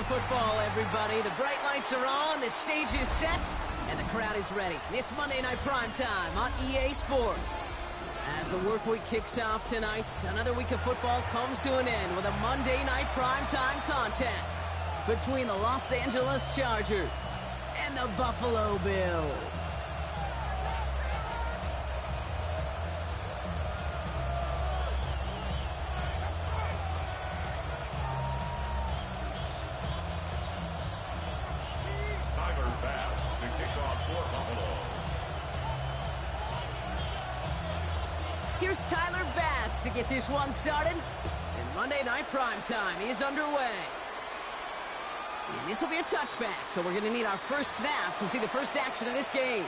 for football, everybody. The bright lights are on, the stage is set, and the crowd is ready. It's Monday Night Primetime on EA Sports. As the work week kicks off tonight, another week of football comes to an end with a Monday Night Primetime contest between the Los Angeles Chargers and the Buffalo Bills. Here's Tyler Bass to get this one started, and Monday Night Primetime is underway. And this will be a touchback, so we're going to need our first snap to see the first action of this game.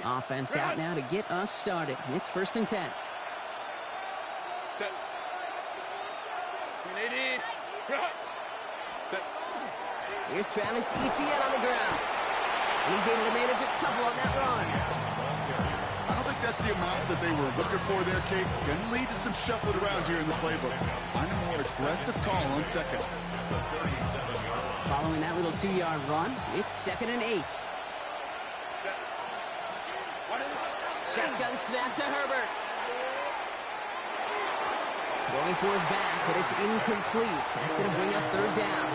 Offense out now to get us started. It's 1st and 10. Here's Travis Etienne on the ground. And he's able to manage a couple on that run. I don't think that's the amount that they were looking for there, Kate. Going to lead to some shuffling around here in the playbook. Find a more aggressive call on second. Following that little 2-yard run, it's 2nd and 8. Shotgun snap to Herbert. Going for his back, but it's incomplete. That's going to bring up 3rd down.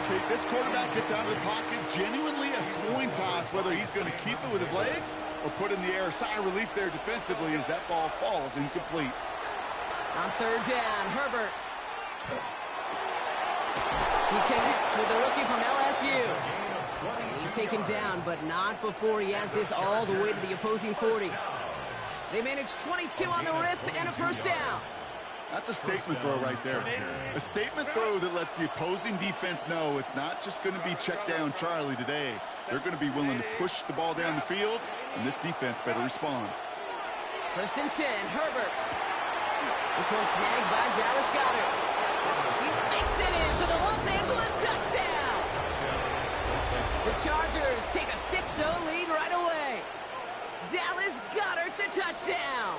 Kate, this quarterback gets out of the pocket, genuinely a coin toss whether he's going to keep it with his legs or put in the air. Sigh of relief there defensively as that ball falls incomplete. On 3rd down, Herbert. He connects with the rookie from LSU. And he's taken down, but not before he has this all the way to the opposing 40. They managed 22 on the rip and a 1st down. That's a statement throw right there. A statement throw that lets the opposing defense know it's not just going to be check down Charlie today. They're going to be willing to push the ball down the field, and this defense better respond. 1st and 10, Herbert. This one snagged by Dallas Goedert. He makes it in for the Los Angeles touchdown. The Chargers take a 6-0 lead right away. Dallas Goedert the touchdown.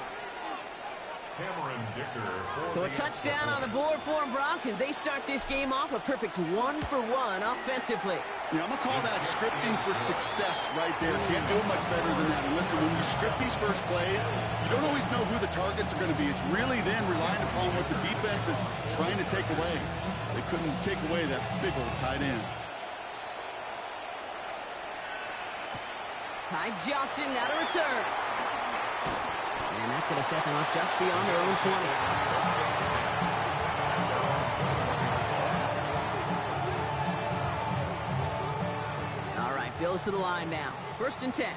So a touchdown on the board for them, Brock, as they start this game off a perfect 1-for-1 offensively. Yeah, I'm going to call that scripting for success right there. Can't do it much better than that. And listen, when you script these first plays, you don't always know who the targets are going to be. It's really then relying upon what the defense is trying to take away. They couldn't take away that big old tight end. Ty Johnson now to return. And that's going to set them up just beyond their own 20. All right, Bills to the line now. 1st and 10.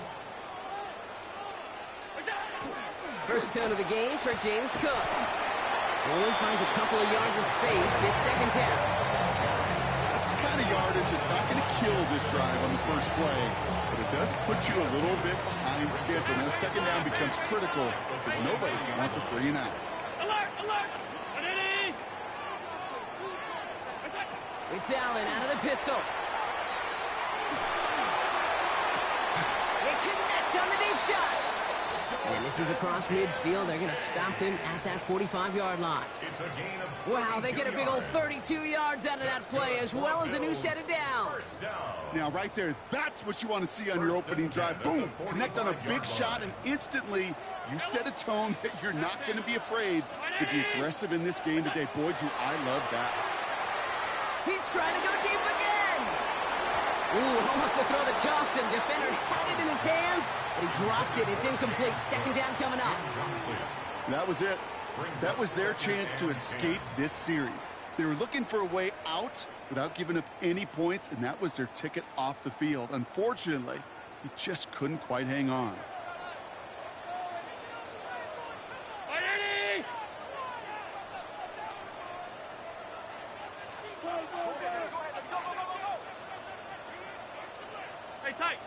First down of the game for James Cook. Only finds a couple of yards of space. It's 2nd down. That's the kind of yardage that's not going to kill this drive on the first play. But it does put you a little bit behind schedule. And the 2nd down becomes critical because nobody wants a 3 and out. Alert! Alert! It's Allen out of the pistol. They connect on the deep shot. And this is across midfield. They're going to stop him at that 45-yard line. Wow, they get a big old 32 yards out of that play, as well as a new set of downs. Now, right there, that's what you want to see on your opening drive. Boom! Connect on a big shot, and instantly you set a tone that you're not going to be afraid to be aggressive in this game today. Boy, do I love that. He's trying to go deep again. Ooh, almost to throw the custom. Defender had it in his hands, but he dropped it. It's incomplete. 2nd down coming up. That was it. That was their chance to escape this series. They were looking for a way out without giving up any points, and that was their ticket off the field. Unfortunately, he just couldn't quite hang on. Hey, tight.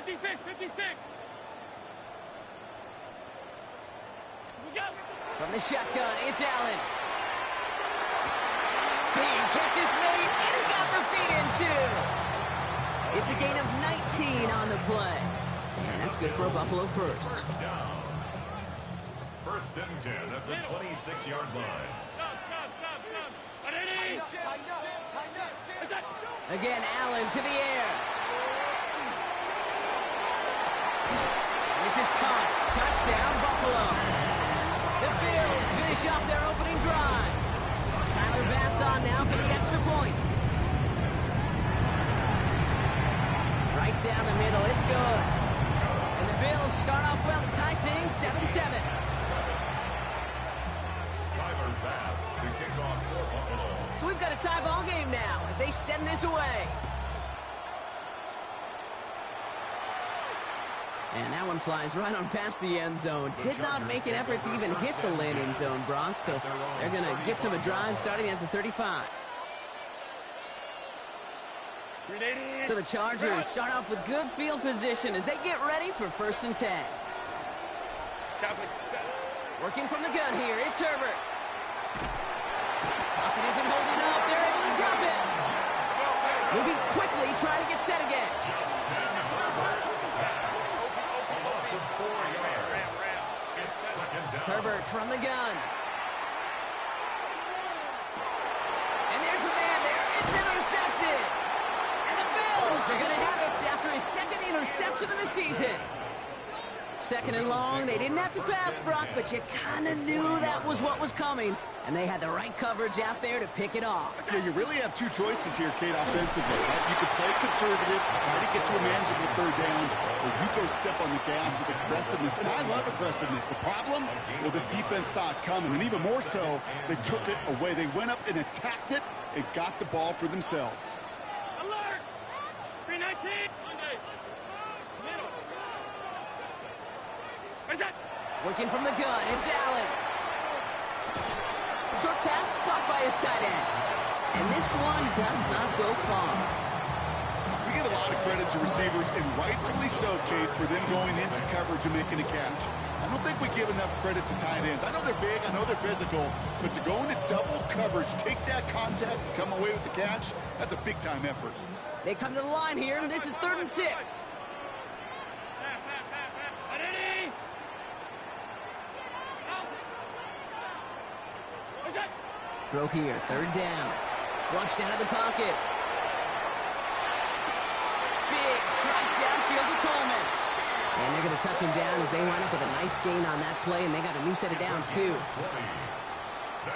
56. From the shotgun, it's Allen. Big catch is made, and he got the feet in too. It's a gain of 19 on the play. And that's good for a Buffalo first. First down. First and 10 at the 26-yard line. Again, Allen to the air. This is caught. Touchdown, Buffalo. The Bills finish off their opening drive. Tyler Bass on now for the extra point. Right down the middle. It's good. And the Bills start off well to tie things 7-7. Tyler Bass to kick off for Buffalo. So we've got a tie ball game now as they send this away. And that one flies right on past the end zone. Did not make an effort to even hit the landing zone, Brock. So they're going to gift him a drive starting at the 35. So the Chargers start off with good field position as they get ready for 1st and 10. Working from the gun here, it's Herbert. Pocket isn't holding up. They're able to drop it. Moving quickly, trying to get set again. Herbert from the gun. And there's a man there. It's intercepted. And the Bills are going to have it after his second interception of the season. Second and long. They didn't have to pass, Brock, but you kind of knew that was what was coming. And they had the right coverage out there to pick it off. Yeah, you really have two choices here, Kate, offensively. Right? You could play conservative, try to get to a manageable third down, or you go step on the gas with aggressiveness. And I love aggressiveness. The problem? Well, this defense saw it coming, and even more so, they took it away. They went up and attacked it and got the ball for themselves. Alert! 319! Monday. Middle. Where's that? Working from the gun, it's Allen. Short pass caught by his tight end. And this one does not go far. We get a lot of credit to receivers, and rightfully so, Kate, for them going into coverage and making a catch. I don't think we give enough credit to tight ends. I know they're big, I know they're physical, but to go into double coverage, take that contact, and come away with the catch, that's a big-time effort. They come to the line here, and this is 3rd and 6. Throw here, 3rd down. Flushed out of the pocket. Big strike downfield to Coleman. And they're going to touch him down as they wind up with a nice gain on that play, and they got a new set of downs, too.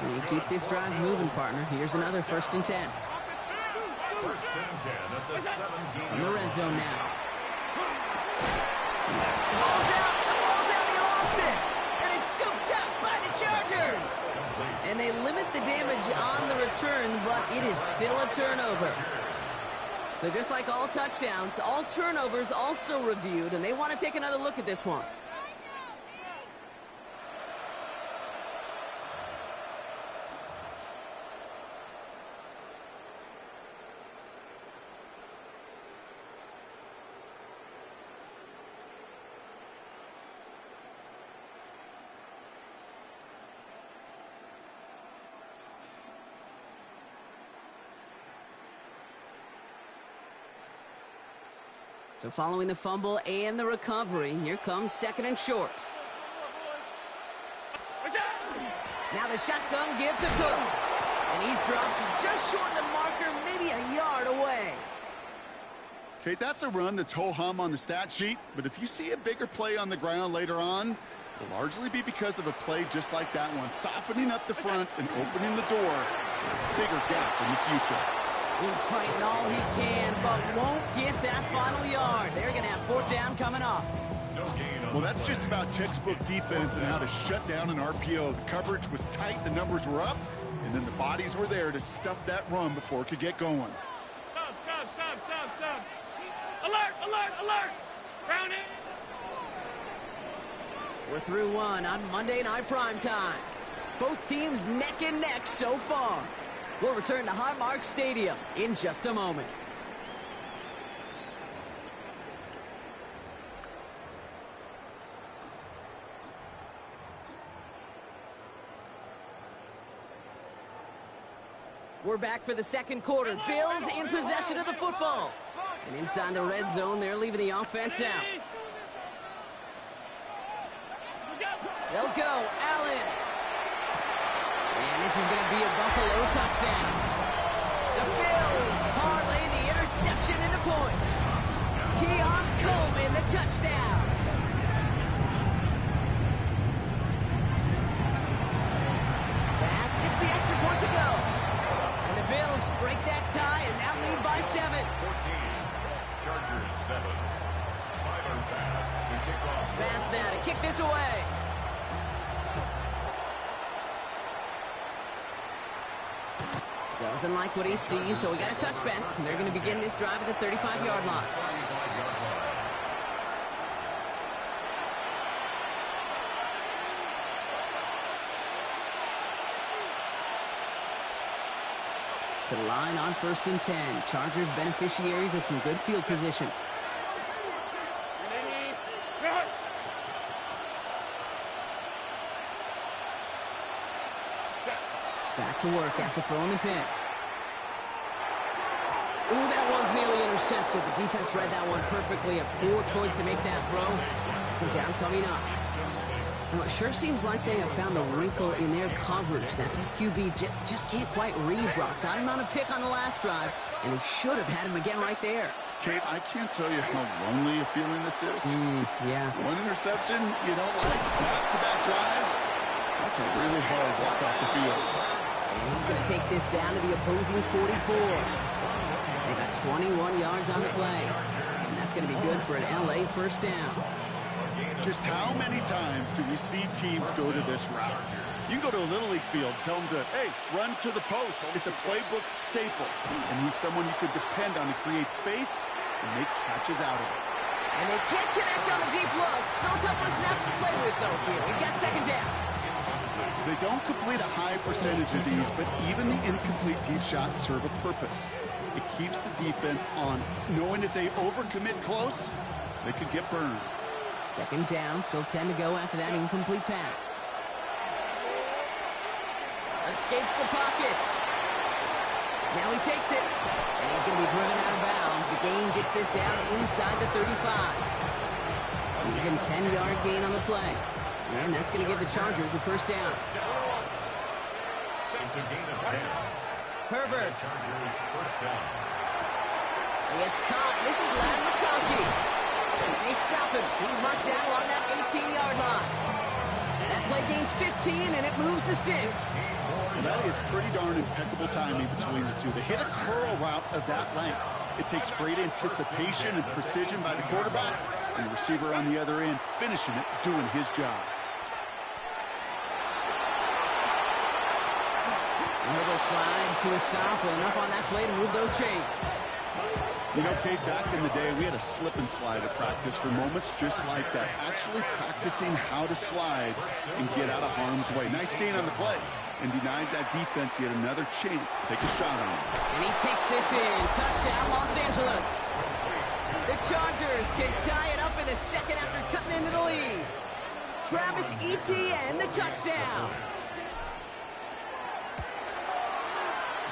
And you keep this drive moving, partner. Here's another 1st and 10. 1st and 10 at the 17. In the red zone now. The ball's out, he lost it. And it's scooped up by the Chargers. And they limit the damage on the return, but it is still a turnover. So just like all touchdowns, all turnovers also reviewed, and they want to take another look at this one. So following the fumble and the recovery, here comes 2nd and short. Now the shotgun give to Cook. And he's dropped just short of the marker, maybe a yard away. Kate, that's a run that's ho-hum on the stat sheet, but if you see a bigger play on the ground later on, it'll largely be because of a play just like that one, softening up the front and opening the door for a bigger gap in the future. He's fighting all he can, but won't get that final yard. They're going to have 4th down coming up. Well, that's just about textbook defense and how to shut down an RPO. The coverage was tight, the numbers were up, and then the bodies were there to stuff that run before it could get going. Stop. Alert! Ground it! We're through one on Monday Night Primetime. Both teams neck and neck so far. We'll return to Highmark Stadium in just a moment. We're back for the second quarter. Bills in possession of the football. And inside the red zone, they're leaving the offense out. They'll go, Allen. And this is going to be a Buffalo touchdown. The Bills parlay the interception into points. Keon Coleman, the touchdown. Pass gets the extra point to go. And the Bills break that tie and now lead by 7. 14. Chargers 7. Tyler Bass to kick off. Bass now to kick this away. Doesn't like what he sees, so we got a touchback. They're going to begin this drive at the 35-yard line. To the line on 1st and 10. Chargers beneficiaries of some good field position. Back to work after throwing the pick. Ooh, that one's nearly intercepted. The defense read that one perfectly. A poor choice to make that throw. 2nd down coming up. Well, it sure seems like they have found a wrinkle in their coverage that this QB just can't quite read. Brock got him on a pick on the last drive, and they should have had him again right there. Kate, I can't tell you how lonely a feeling this is. Yeah. One interception, you don't like back-to-back drives. That's a really hard walk off the field. And he's going to take this down to the opposing 44. They got 21 yards on the play. And that's going to be good for an LA 1st down. Just how many times do we see teams go to this route? You can go to a Little League field, tell them to, hey, run to the post. It's a playbook staple. And he's someone you could depend on to create space and make catches out of it. And they can't connect on the deep look. Still a couple of snaps to play with, though, here. We got 2nd down. They don't complete a high percentage of these, but even the incomplete deep shots serve a purpose. It keeps the defense honest, knowing if they overcommit close, they could get burned. 2nd down, still 10 to go after that incomplete pass. Escapes the pocket. Now he takes it, and he's going to be driven out of bounds. The gain gets this down inside the 35. Even 10-yard gain on the play. And that's going to give the Chargers a 1st down. It's a gain of 10. Herbert. Chargers 1st down. He gets caught. This is Ladd McConkey. And they stop him. He's marked down along that 18-yard line. That play gains 15, and it moves the sticks. That is pretty darn impeccable timing between the two. They hit a curl route of that length. It takes great anticipation and precision by the quarterback, and the receiver on the other end finishing it, doing his job. Herbert slides to a stop with enough on that play to move those chains. You know, Kate, back in the day, we had a slip and slide at practice for moments just like that. Actually practicing how to slide and get out of harm's way. Nice gain on the play. And denied that defense yet another chance to take a shot on him. And he takes this in. Touchdown, Los Angeles. The Chargers can tie it up in the 2nd after cutting into the lead. Travis Etienne, the touchdown.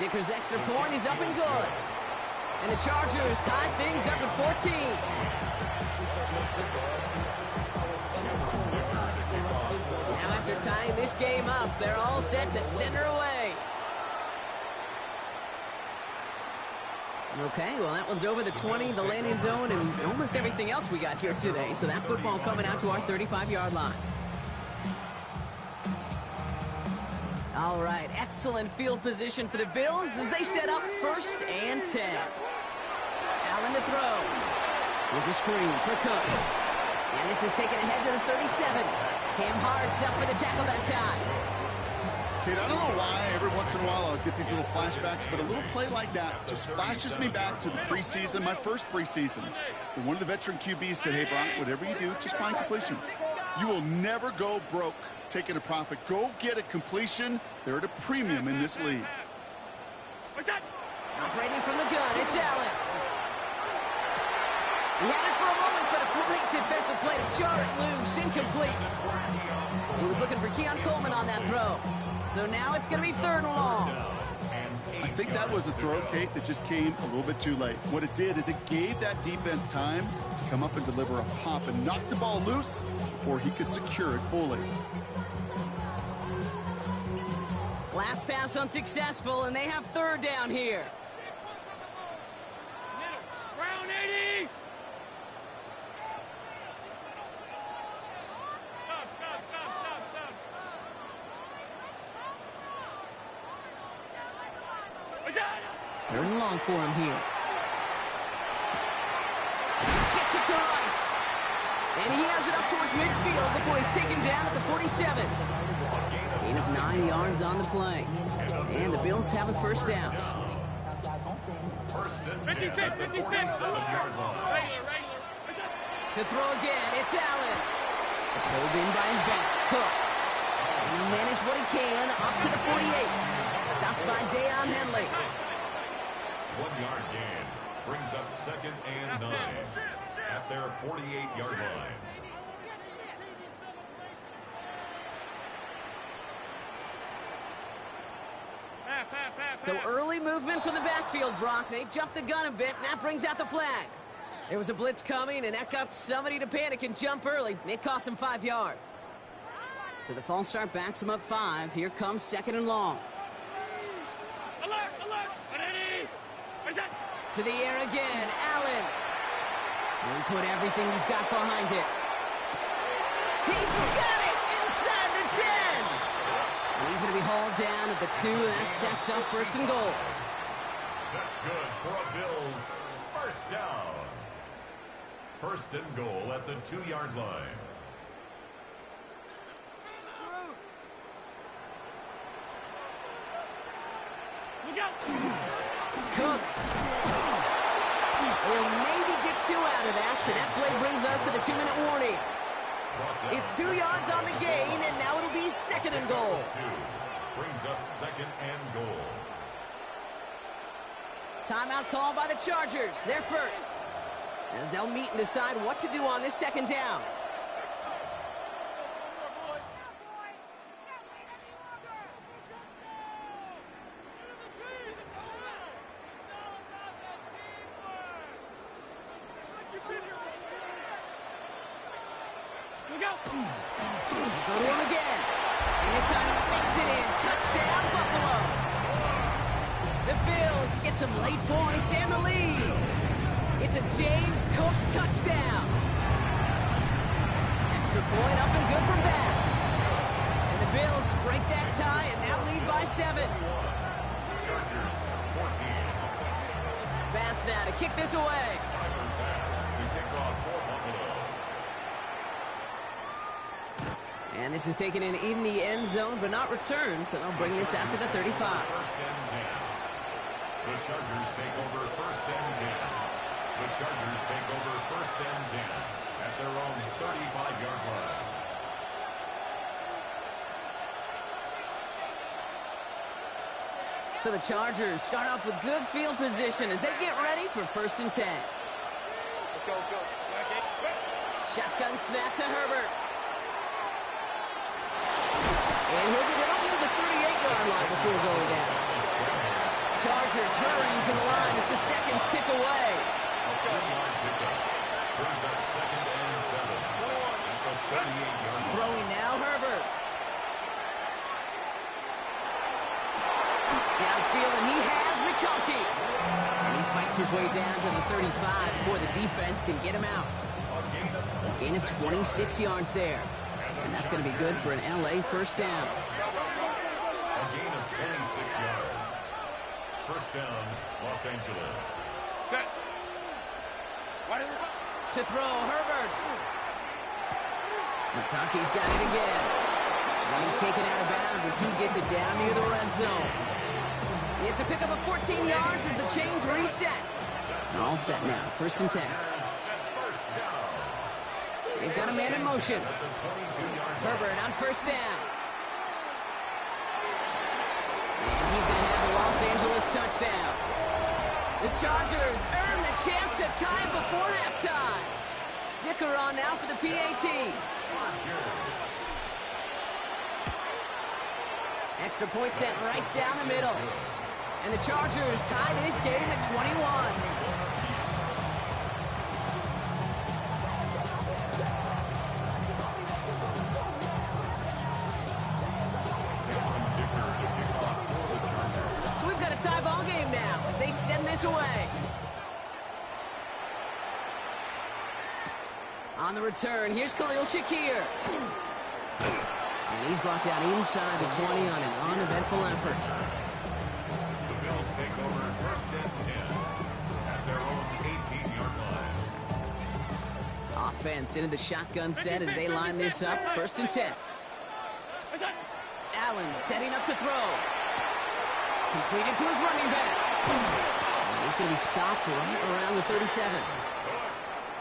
Dicker's extra point is up and good. And the Chargers tie things up at 14. Now after tying this game up, they're all set to send her away. Okay, well, that one's over the 20, the landing zone, and almost everything else we got here today. So that football coming out to our 35-yard line. All right, excellent field position for the Bills as they set up 1st and 10. Allen to throw. Here's a screen for Cook. And this is taken ahead to the 37. Cam Hart's up for the tackle that time. Kid, I don't know why every once in a while I'll get these little flashbacks, but a little play like that just flashes me back to the preseason, my first preseason. And one of the veteran QBs said, hey, Brock, whatever you do, just find completions. You will never go broke taking a profit. Go get a completion. They're at a premium in this league. Operating from the gun, it's Allen. He had it for a moment, but a great defensive play to jar it loose. Incomplete. He was looking for Keon Coleman on that throw. So now it's going to be 3rd and long. I think that was a throw, Kate, that just came a little bit too late. What it did is it gave that defense time to come up and deliver a pop and knock the ball loose before he could secure it fully. Last pass unsuccessful, and they have third down here. Round 80. Third and long for him here. Gets it to Rice. And he has it up towards midfield before he's taken down at the 47. Gain of 9 yards on the play. And the Bills have a first down. 56, 56. Regular. To throw again, it's Allen. Pulled in by his back, Cook. And he'll manage what he can up to the 48. Stopped by Deion Henley. 1 yard gain brings up 2nd and 9 at their 48-yard line. So early movement from the backfield, Brock. They jumped the gun a bit, and that brings out the flag. There was a blitz coming, and that got somebody to panic and jump early. It cost him 5 yards. So the false start backs him up 5. Here comes 2nd and long. Alert! 180. To the air again, Allen. And put everything he's got behind it. He's got it inside the 10. And he's going to be hauled down at the 2, and that sets up 1st and goal. That's good for a Bills first down. 1st and goal at the 2-yard line. Cook. He'll maybe get 2 out of that, so that play brings us to the 2-minute warning. It's 2 yards on the gain, and now it'll be 2nd and goal. 2 brings up 2nd and goal. Timeout call by the Chargers. They're first, as they'll meet and decide what to do on this 2nd down. Go to him again. And this time he makes it in. Touchdown, Buffalo. The Bills get some late points and the lead. It's a James Cook touchdown. Extra point up and good for Bass. And the Bills break that tie and now lead by 7. Chargers 14. Bass now to kick this away. To kick off for Buffalo. And this is taken in the end zone, but not returned, so they'll bring this out to the 35. 1st and 10. The Chargers take over 1st and 10. The Chargers take over 1st and 10 at their own 35-yard line. So the Chargers start off with good field position as they get ready for 1st and 10. Let's go. Shotgun snap to Herbert. And he'll get it up near the 38-yard line before going down. Chargers hurrying to the line as the seconds tick away. A 3-yard pickup brings up 2nd and 7 at the 38-yard line. Throwing now, Herbert. Downfield, and he has McConkey. And he fights his way down to the 35 before the defense can get him out. A gain of 26 yards there. And that's going to be good for an LA first down. A gain of 26 yards. First down, Los Angeles. To throw, Herbert. McConkey's got it again. And he's taken out of bounds as he gets it down near the red zone. It's a pickup of 14 yards as the chains reset. All set now, 1st and 10. They've got a man in motion. Herbert on 1st down. And he's going to have the Los Angeles touchdown. The Chargers earn the chance to tie before halftime. Dicker on now for the PAT. Extra point set right down the middle. And the Chargers tie this game at 21. Tie ball game now as they send this away. On the return, here's Khalil Shakir. And he's brought down inside the 20 on an uneventful effort. The Bills take over first and 10 at their own 18-yard line. Offense into the shotgun set as they line this up. First and 10. Allen setting up to throw. Completed to his running back. And he's going to be stopped right around the 37.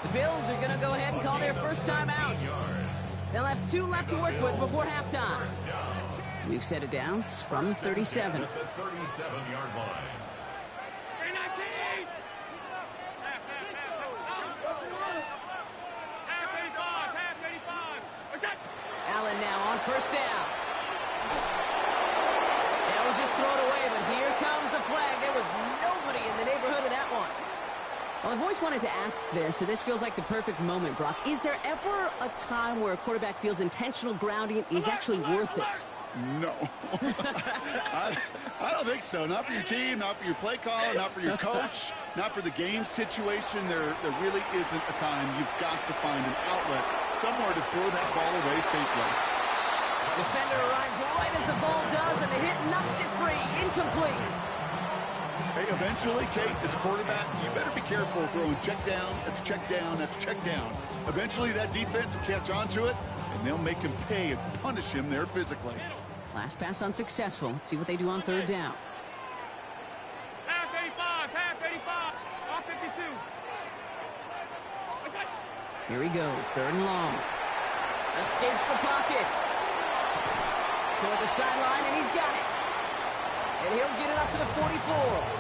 The Bills are going to go ahead and call their first time out. They'll have 2 left to work with before halftime. We've set it down from the 37. At the 37-yard line. Allen now on first down. They'll just throw it away, but here comes the flag. There was nobody in the neighborhood of that one. Well, I've always wanted to ask this, so this feels like the perfect moment, Brock. Is there ever a time where a quarterback feels intentional grounding is actually worth it? No. I don't think so. Not for your team, not for your play caller, not for your coach, not for the game situation. There really isn't a time. You've got to find an outlet somewhere to throw that ball away safely. Defender arrives right as the ball does, and the hit knocks it free. Incomplete. Hey, eventually, Kate, as a quarterback, you better be careful throwing check down after check down after check down. Eventually, that defense will catch on to it, and they'll make him pay and punish him there physically. Last pass unsuccessful. Let's see what they do on third down. Half 85, off 52. Here he goes, third and long. Escapes the pocket. Toward the sideline, and he's got it. And he'll get it up to the 44.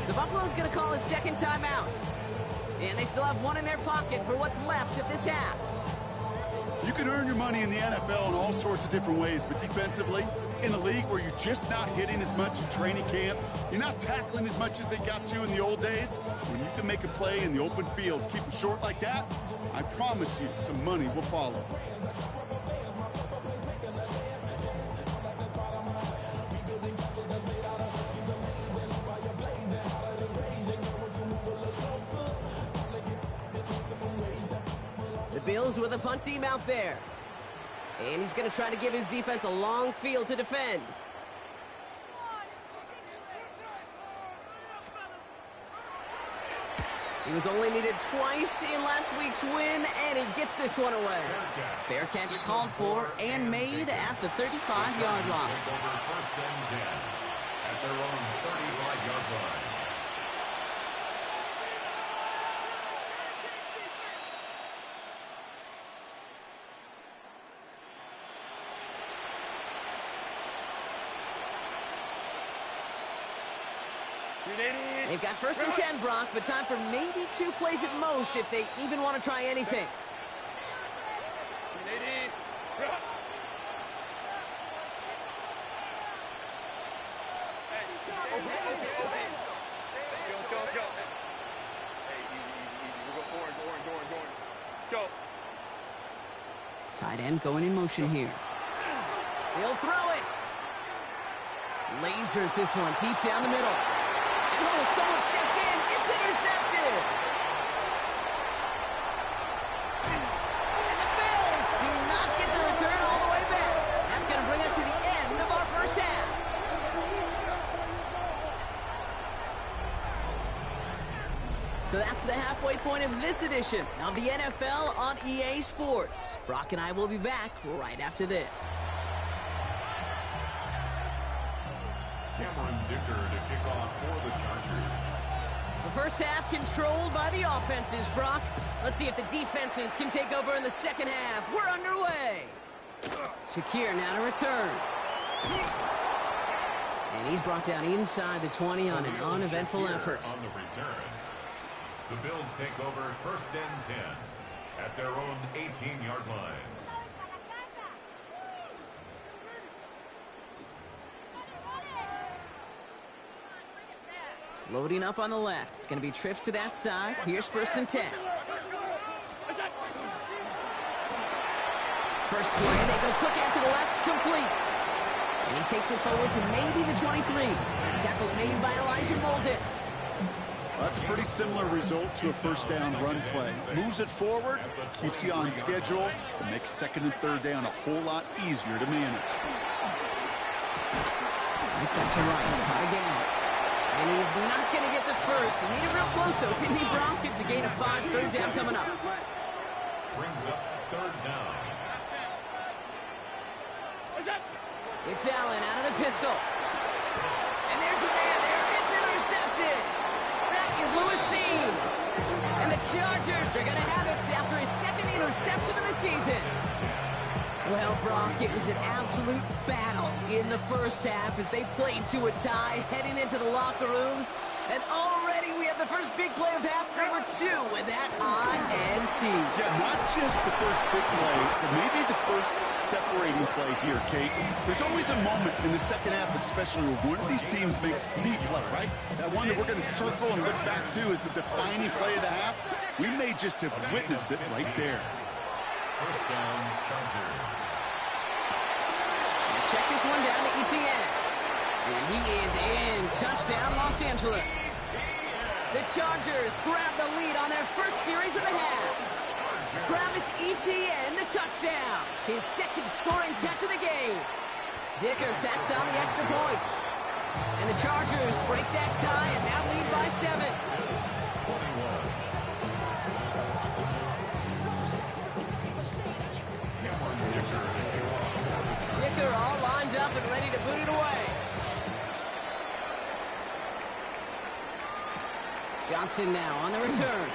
So Buffalo's going to call it second timeout. And they still have one in their pocket for what's left of this half. You can earn your money in the NFL in all sorts of different ways, but defensively, in a league where you're just not hitting as much in training camp, you're not tackling as much as they got to in the old days, when you can make a play in the open field, keep them short like that, I promise you some money will follow. Bills with a punt team out there. And he's going to try to give his defense a long field to defend. He was only needed twice in last week's win, and he gets this one away. Fair catch called for and made at the 35-yard line. First and 10 at their own 35-yard line. They've got first and 10, Brock, but time for maybe 2 plays at most if they even want to try anything. Tight end going in motion here. He'll throw it. Lasers this one deep down the middle. Oh, someone stepped in. It's intercepted. And the Bills do not get the return all the way back. That's going to bring us to the end of our first half. So that's the halfway point of this edition of the NFL on EA Sports. Brock and I will be back right after this. Cameron Dicker to kick off for the Chargers. The first half controlled by the offenses, Brock. Let's see if the defenses can take over in the second half. We're underway. Shakir now to return. And he's brought down inside the 20 on an uneventful effort. On the return, the Bills take over first and 10 at their own 18-yard line. Loading up on the left. It's going to be trips to that side. Here's first and 10. First play, they go quick out to the left, complete. And he takes it forward to maybe the 23. Tackle made by Elijah Molden. Well, that's a pretty similar result to a first down run play. Moves it forward, keeps you on schedule, and makes second and third down a whole lot easier to manage. Right back to Rice, caught again. And he's not going to get the first. He made it real close, though, didn't he, Brock? It's a gain of 5, third down coming up. Brings up third down. It's Allen out of the pistol. And there's a man there. It's intercepted. That is Lewis Seen. And the Chargers are going to have it after his second interception of the season. Well, Brock, it was an absolute battle in the first half as they played to a tie heading into the locker rooms. And already we have the first big play of half number 2 with that INT. Yeah, not just the first big play, but maybe the first separating play here, Kate. There's always a moment in the second half, especially when one of these teams makes the play, right? That one that we're going to circle and look back to as the defining play of the half. We may just have witnessed it right there. First down, Chargers. Check this one down to ETN. And he is in. Touchdown, Los Angeles. The Chargers grab the lead on their first series of the half. Travis Etienne, the touchdown. His second scoring catch of the game. Dicker tacks on the extra point. And the Chargers break that tie and now lead by 7. Dicker all lined up and ready to boot it away. Johnson now on the return.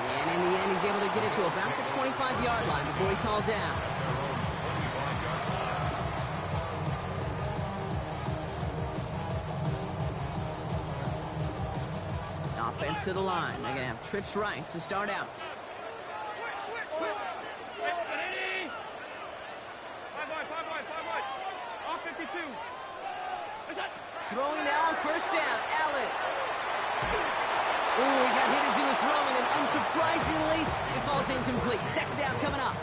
And in the end, he's able to get it to about the 25-yard line before he's hauled down. Offense to the line. They're going to have trips right to start out. Throwing now on first down. Allen. Ooh, he got hit as he was throwing, and unsurprisingly, it falls incomplete. Second down coming up.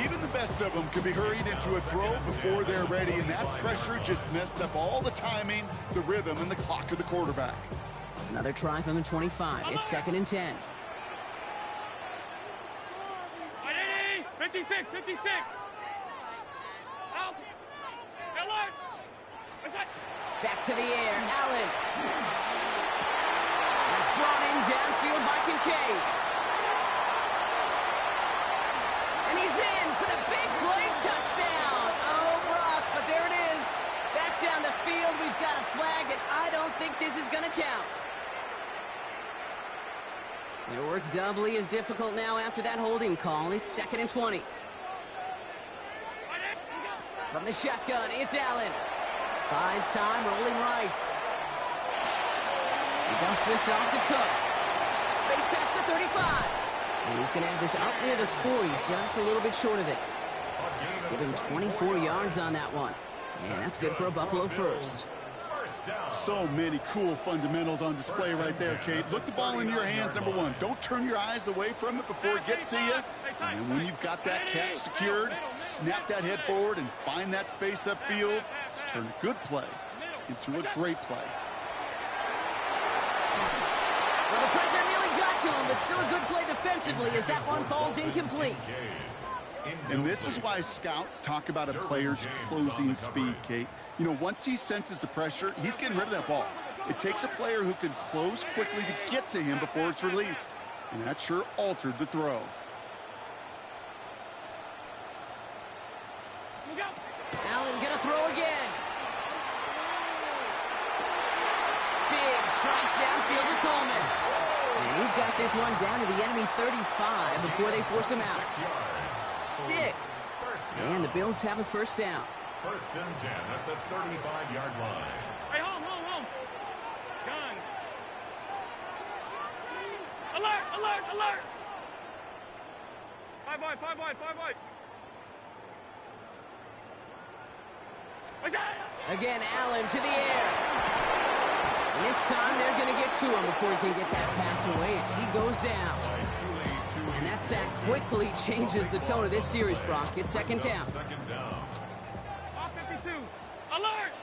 Even the best of them could be hurried into a throw before they're ready, and that pressure just messed up all the timing, the rhythm, and the clock of the quarterback. Another try from the 25. It's second and 10. 56, 56. Out. Alert. Back to the air. Allen. That's brought in downfield by Kincaid. And he's in for the big play touchdown. Oh, Brock, but there it is. Back down the field. We've got a flag, and I don't think this is going to count. Their work doubly is difficult now after that holding call. It's second and 20. From the shotgun, it's Allen. Buys time, rolling right. He dumps this off to Cook. Space past the 35. And he's going to have this out near the 40, just a little bit short of it. Give him 24 yards on that one. And that's good for a Buffalo first. So many cool fundamentals on display right there, Kate. Look the ball in your hands, number one. Don't turn your eyes away from it before it gets to you. And when you've got that catch secured, snap that head forward and find that space upfield to turn a good play into a great play. Well, the pressure nearly got to him, but still a good play defensively as that one falls incomplete. And this is why scouts talk about a player's closing speed, Kate. You know, once he senses the pressure, he's getting rid of that ball. It takes a player who can close quickly to get to him before it's released. And that sure altered the throw. Allen gonna throw again. Strike downfield to Coleman. And he's got this one down to the enemy 35 before they force him out. 6 yards. 6. And the Bills have a first down. First and 10 at the 35-yard line. Hey, home. Gun. Alert. 5 wide. Again, Allen to the air. And this time they're going to get to him before he can get that pass away as he goes down. And that sack quickly changes the tone of this series, Brock. It's second down. Second down. Off 52. Alert.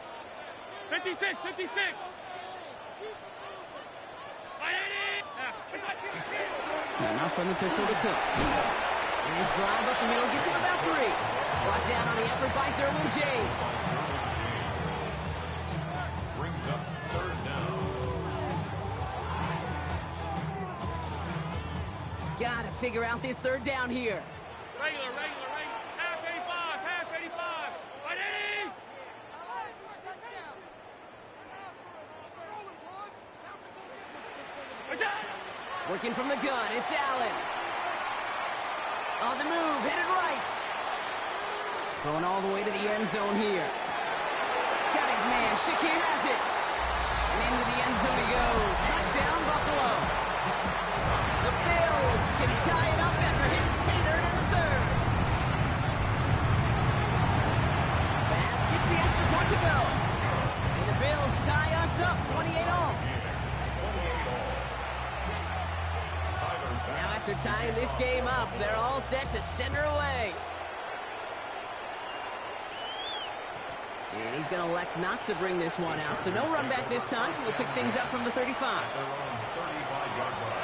56. Not from the pistol to Cook. And his drive up the middle gets him about 3. Brought down on the effort by Derwin James. Brings up third down. Gotta figure out this third down here. Regular. Half 85. Right, Eddie. Working from the gun, it's Allen. On the move, hit it right. Going all the way to the end zone here. Got his man, Shakir has it. And into the end zone he goes. Touchdown, Buffalo. The Bills can tie it up after hitting Pater in the third. Bass gets the extra point to go. And the Bills tie us up 28-all. Now after tying this game up, they're all set to send her away. And he's going to elect not to bring this one out. So no run back this time. We'll pick things up from the 35. Their own 35-yard line.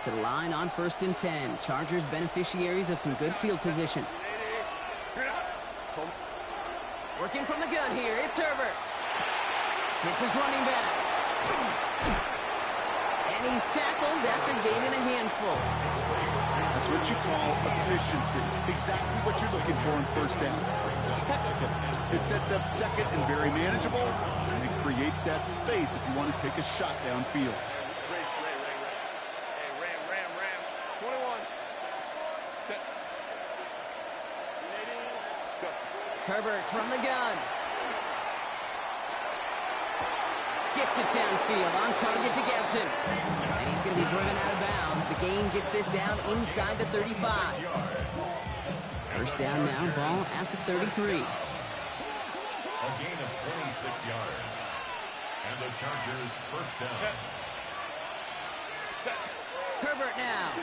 To the line on first and 10. Chargers beneficiaries of some good field position. Working from the gun here, it's Herbert. Hits his running back. And he's tackled after gaining a handful. That's what you call efficiency. Exactly what you're looking for in first down. Textbook. It sets up second and very manageable, and it creates that space if you want to take a shot downfield. Ram. 21. Herbert from the gun. Gets it downfield, on target to Getson. And he's going to be driven out of bounds. The gain gets this down inside the 35. First down now, ball at the 33. A gain of 26 yards. And the Chargers first down. Herbert now.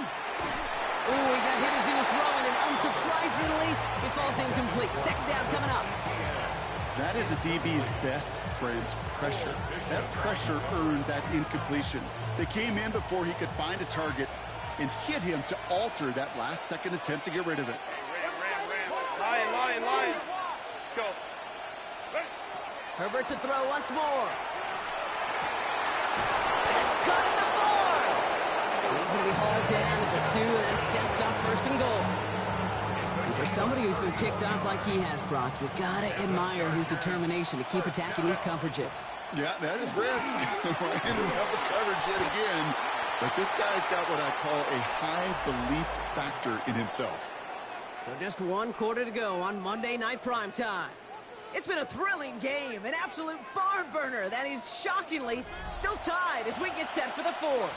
Ooh, he got hit as he was throwing, and unsurprisingly, he falls incomplete. Second down coming up. That is a DB's best friend, pressure. That pressure earned that incompletion. They came in before he could find a target and hit him to alter that last-second attempt to get rid of it. Line. Go. Herbert to throw once more. It's cut at the 4. And he's going to be hauled down at the 2, and that sets up first and goal. And for somebody who's been picked off like he has, Brock, you got to admire his determination to keep attacking these coverages. Yeah, that is risk. Ended up with coverage yet again. But this guy's got what I call a high belief factor in himself. So just 1 quarter to go on Monday Night Primetime. It's been a thrilling game, an absolute barn burner that is shockingly still tied as we get set for the 4th.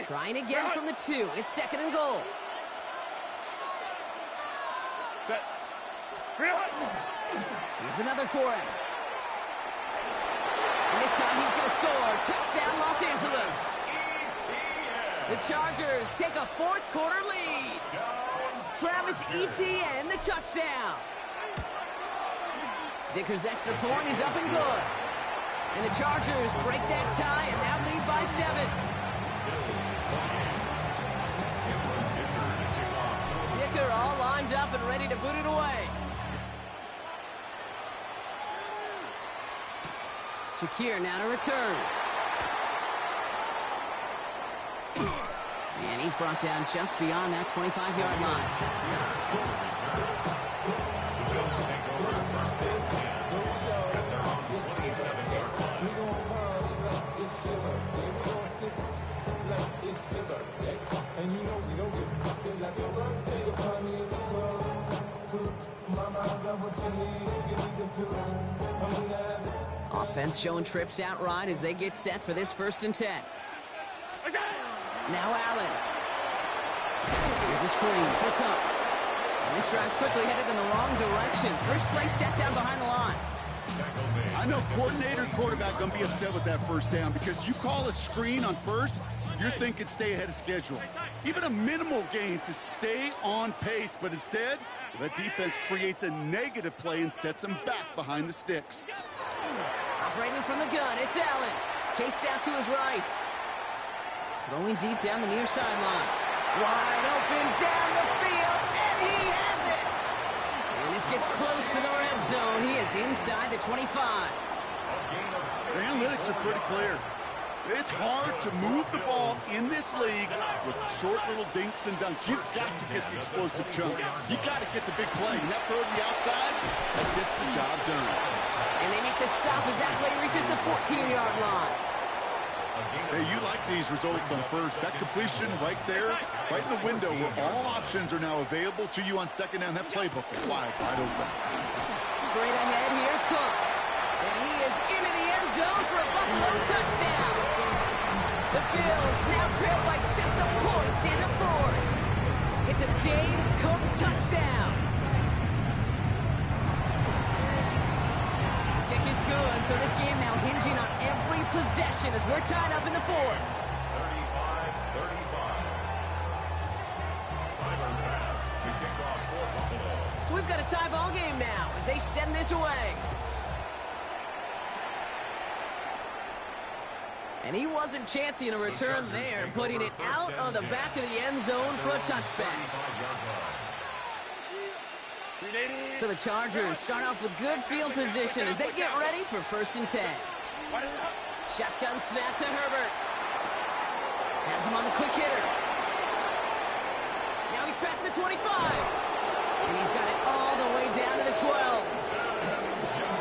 Trying again from the 2. It's second and goal. Here's another for him. And this time he's going to score. Touchdown, Los Angeles. The Chargers take a 4th quarter lead. Travis Etienne, the touchdown. Dicker's extra point is up and good. And the Chargers break that tie and now lead by 7. Dicker all lined up up and ready to boot it away. Shakir now to return. And he's brought down just beyond that 25-yard line. The Bills take over first and 10 at their own 27-yard line. Offense showing trips outright as they get set for this 1st and 10. Now Allen. Here's a screen for Cook. And this drive's quickly headed in the wrong direction. First play set down behind the line. I know coordinator and quarterback going to be upset with that 1st down because you call a screen on 1st, you're thinking stay ahead of schedule. Even a minimal gain to stay on pace, but instead, the defense creates a negative play and sets them back behind the sticks. Operating from the gun, it's Allen. Chased out to his right. Throwing deep down the near sideline. Wide open down the field, and he has it! And this gets close to the red zone. He is inside the 25. The analytics are pretty clear. It's hard to move the ball in this league with short little dinks and dunks. You've got to get the explosive chunk. You've got to get the big play. And that throw to the outside, that gets the job done. And they make the stop as that play reaches the 14-yard line. Hey, you like these results on 1st. That completion right there, right in the window where all options are now available to you on 2nd down. That playbook is wide open. Straight ahead, here's Cook. And he is into the end zone for a Buffalo touchdown. The Bills now trail by just a point in the 4th. It's a James Cook touchdown. Kick is good, so this game now hinging on every possession as we're tied up in the 4th. 35-35. Tyler pass to kick off for Buffalo. So we've got a tie ball game now as they send this away. And he wasn't chancing a return there, putting it out of the back of the end zone for a touchback. So the Chargers start off with good field position as they get ready for 1st and 10. Shotgun snap to Herbert. Has him on the quick hitter. Now he's past the 25. And he's got it all the way down to the 12.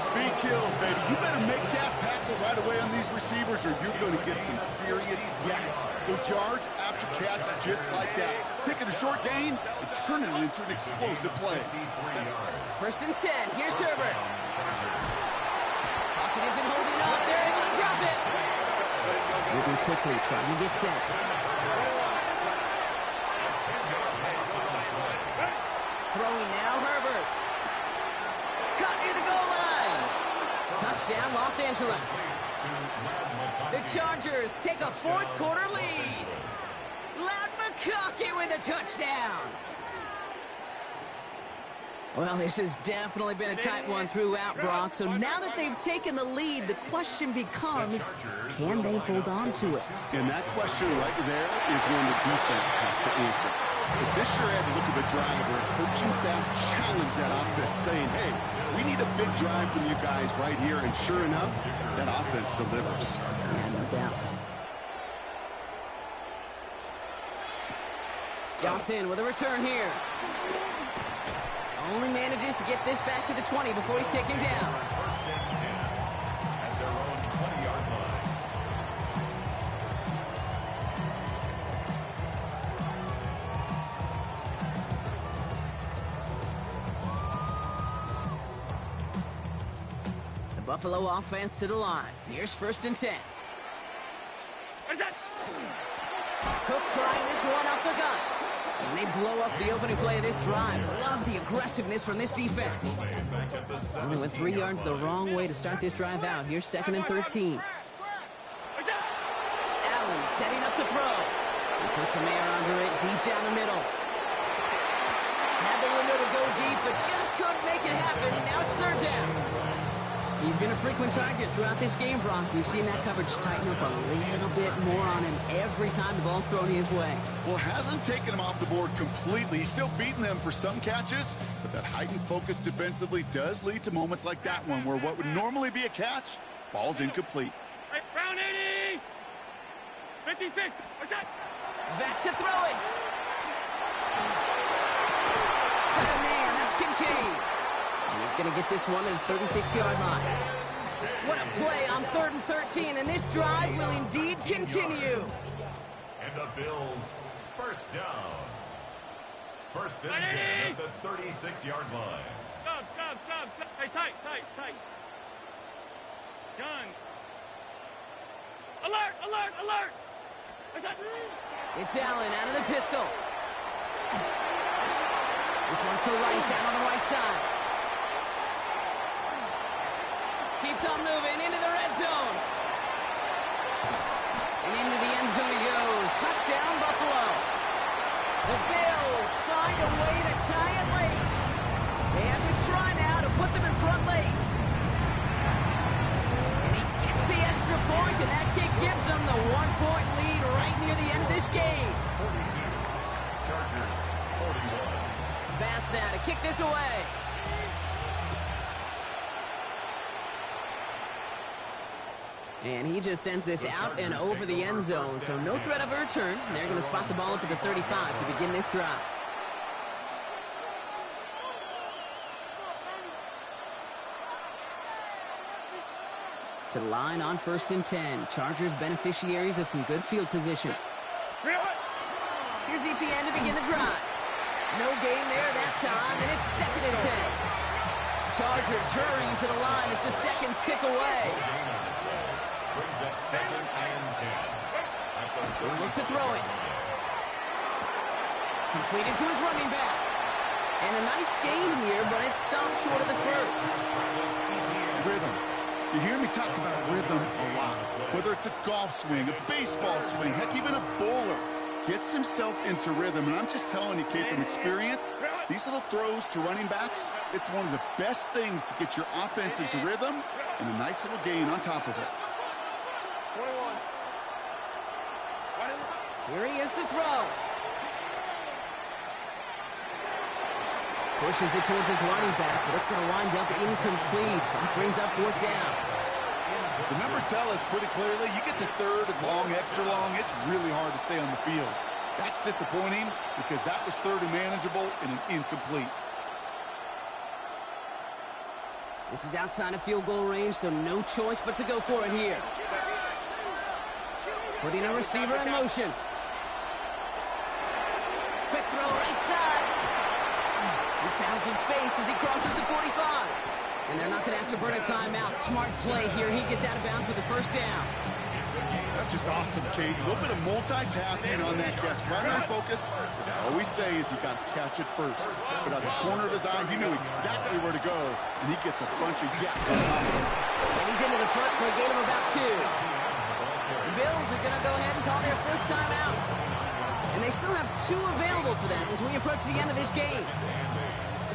Speed kills, baby. You better make that tackle right away on these receivers or you're going to get some serious yak. Those yards after catch just like that. Taking a short gain and turning it into an explosive play. 1st and 10. Here's Herbert. Pocket isn't holding up. They're able to drop it. Moving quickly, trying to get set. Throwing now, Herbert. Caught near the goal line. Touchdown, Los Angeles. The Chargers take a 4th quarter lead. Loud McConkey with a touchdown. Well, this has definitely been a tight one throughout, Brock. So now that they've taken the lead, the question becomes, can they hold on to it? And that question right there is one the defense has to answer. But this sure had to look at a drive where coaching staff challenged that offense, saying, hey, we need a big drive from you guys right here. And sure enough, that offense delivers. Yeah, no doubt. Johnson with a return here. Only manages to get this back to the 20 before he's taken down. 1st and 10 at their own 20-yard line. The Buffalo offense to the line. Here's 1st and 10. Cook trying this one up the gut. And they blow up the opening play of this drive. Love the aggressiveness from this defense. Only went 3 yards the wrong way to start this drive out. Here's 2nd and 13. Allen setting up to throw. He puts a man under it deep down the middle. Had the window to go deep, but just couldn't make it happen. Now it's 3rd down. He's been a frequent target throughout this game, Brock. We've seen that coverage tighten up a little bit more on him every time the ball's thrown his way. Well, hasn't taken him off the board completely. He's still beating them for some catches, but that heightened focus defensively does lead to moments like that one where what would normally be a catch falls incomplete. Hey, round 80! 56! What's that? Back to throw it. Oh, man, that's Kincaid. And he's going to get this one at the 36-yard line. What a play on 3rd and 13, and this drive will indeed continue. And the Bills, first down. First and 10 at the 36-yard line. Stop. Hey, tight. Gun. Alert! What's that? It's Allen out of the pistol. This one's to Rice out on the right side. Keeps on moving into the red zone. And into the end zone he goes. Touchdown, Buffalo. The Bills find a way to tie it late. They have this try now to put them in front late. And he gets the extra point, and that kick gives them the 1-point lead right near the end of this game. 42. Chargers, 41. Pass now to kick this away. And he just sends this out and over the end zone, so no threat of a return. They're going to spot the ball up at the 35 to begin this drive. To the line on 1st and 10. Chargers beneficiaries of some good field position. Here's ETN to begin the drive. No gain there that time, and it's 2nd and 10. Chargers hurrying to the line as the seconds tick away. Brings up 2nd and 10. They look to throw it. Completed to his running back. And a nice gain here, but it stopped short of the first. Rhythm. You hear me talk about rhythm a lot. Whether it's a golf swing, a baseball swing, heck, even a bowler gets himself into rhythm. And I'm just telling you, Kate, from experience, these little throws to running backs, it's one of the best things to get your offense into rhythm and a nice little gain on top of it. 21. Here he is to throw. Pushes it towards his running back, but it's going to wind up incomplete. That brings up 4th down. The numbers tell us pretty clearly, you get to 3rd and long, extra long, it's really hard to stay on the field. That's disappointing because that was 3rd and manageable and an incomplete. This is outside of field goal range, so no choice but to go for it here. Putting a receiver in motion. Quick throw right side. He's found some space as he crosses the 45. And they're not going to have to burn a timeout. Smart play here. He gets out of bounds with the 1st down. That's just awesome, Kate. A little bit of multitasking on that catch. Primary focus, as I always say, is you got to catch it first. But out of the corner of his eye, he knew exactly where to go, and he gets a bunch of gaps on top of it. And he's into the front for a gain of about 2. The Bills are going to go ahead and call their first timeout. And they still have 2 available for them as we approach the end of this game.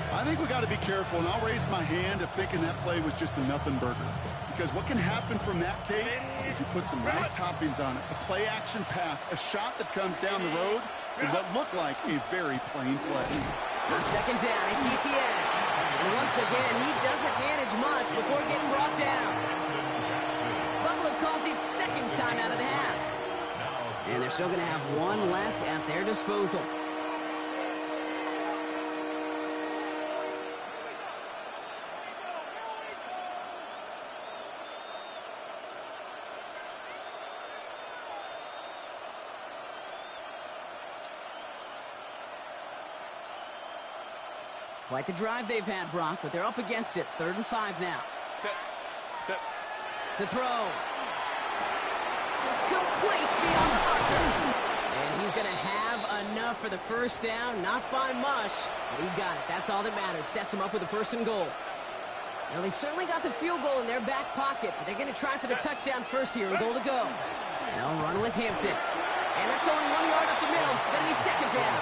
I think we got to be careful, and I'll raise my hand of thinking that play was just a nothing burger. Because what can happen from that, Kate, is he puts some nice toppings on it. A play-action pass, a shot that comes down the road for what looked like a very plain play. On 2nd down, it's ETN. And once again, he doesn't manage much before getting brought down. Buffalo calls it 2nd time out of the half. And they're still going to have 1 left at their disposal. Quite the drive they've had, Brock, but they're up against it. 3rd and 5 now. Step. To throw. Complete beyond Parker. And he's going to have enough for the 1st down. Not by much, but he got it. That's all that matters. Sets him up with the 1st and goal. Now, they've certainly got the field goal in their back pocket, but they're going to try for the touchdown first here and goal to go. They'll run with Hampton. And that's only 1 yard up the middle. Going to be 2nd down.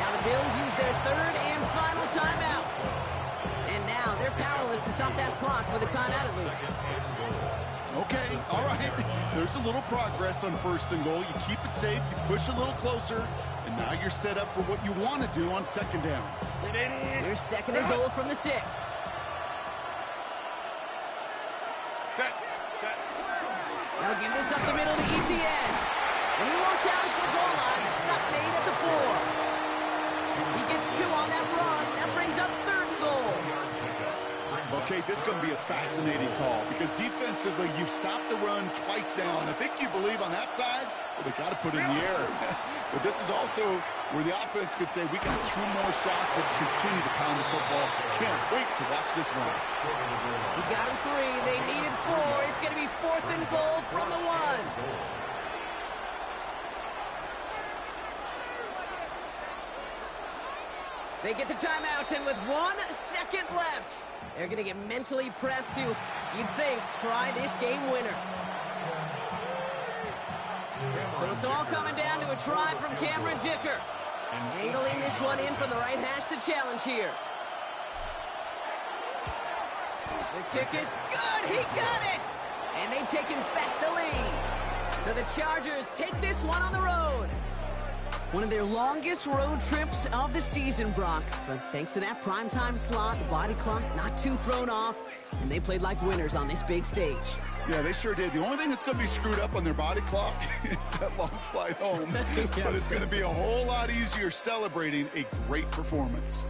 Now the Bills use their 3rd and final timeout. And now they're powerless to stop that clock with a timeout at least. Okay, all right. There's a little progress on 1st and goal. You keep it safe, you push a little closer, and now you're set up for what you want to do on 2nd down. Here's 2nd and goal from the 6. Set. Now give this up the middle to ETN. And he won't challenge for the goal line. The stop made at the 4. He gets 2 on that run. That brings up 3rd and goal. Okay, this is going to be a fascinating call because defensively, you've stopped the run twice now, and I think you believe on that side, well, they got to put it in the air. But this is also where the offense could say, we got 2 more shots. Let's continue to pound the football. Can't wait to watch this one. He got him 3. They needed 4. It's going to be 4th and goal from the 1. They get the timeout, and with 1 second left, they're going to get mentally prepped to, you'd think, try this game winner. So it's all coming down to a try from Cameron Dicker. Angling this one in from the right hash to challenge here. The kick is good. He got it. And they've taken back the lead. So the Chargers take this one on the road. One of their longest road trips of the season, Brock. But thanks to that primetime slot, the body clock not too thrown off, and they played like winners on this big stage. Yeah, they sure did. The only thing that's going to be screwed up on their body clock is that long flight home. Yeah. But it's going to be a whole lot easier celebrating a great performance.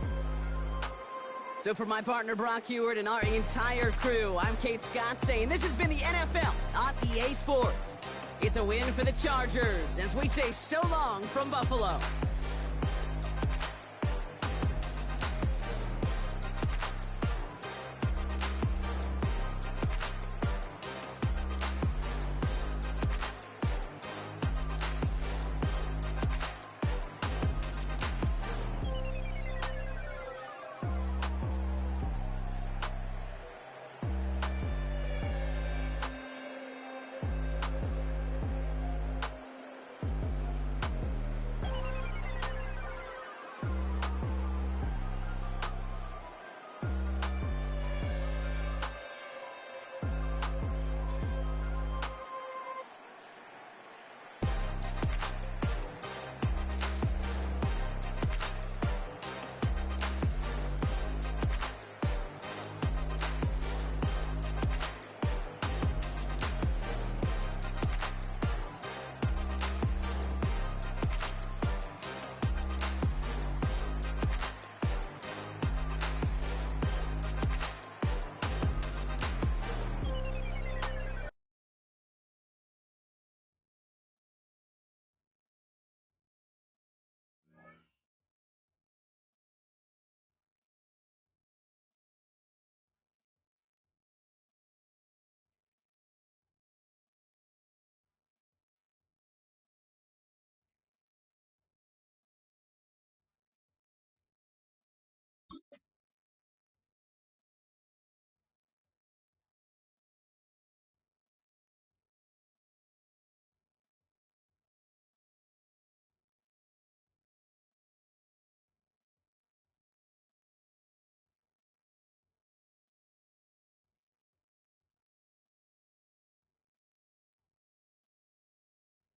So for my partner, Brock Heward, and our entire crew, I'm Kate Scott saying this has been the NFL on EA Sports. It's a win for the Chargers as we say so long from Buffalo.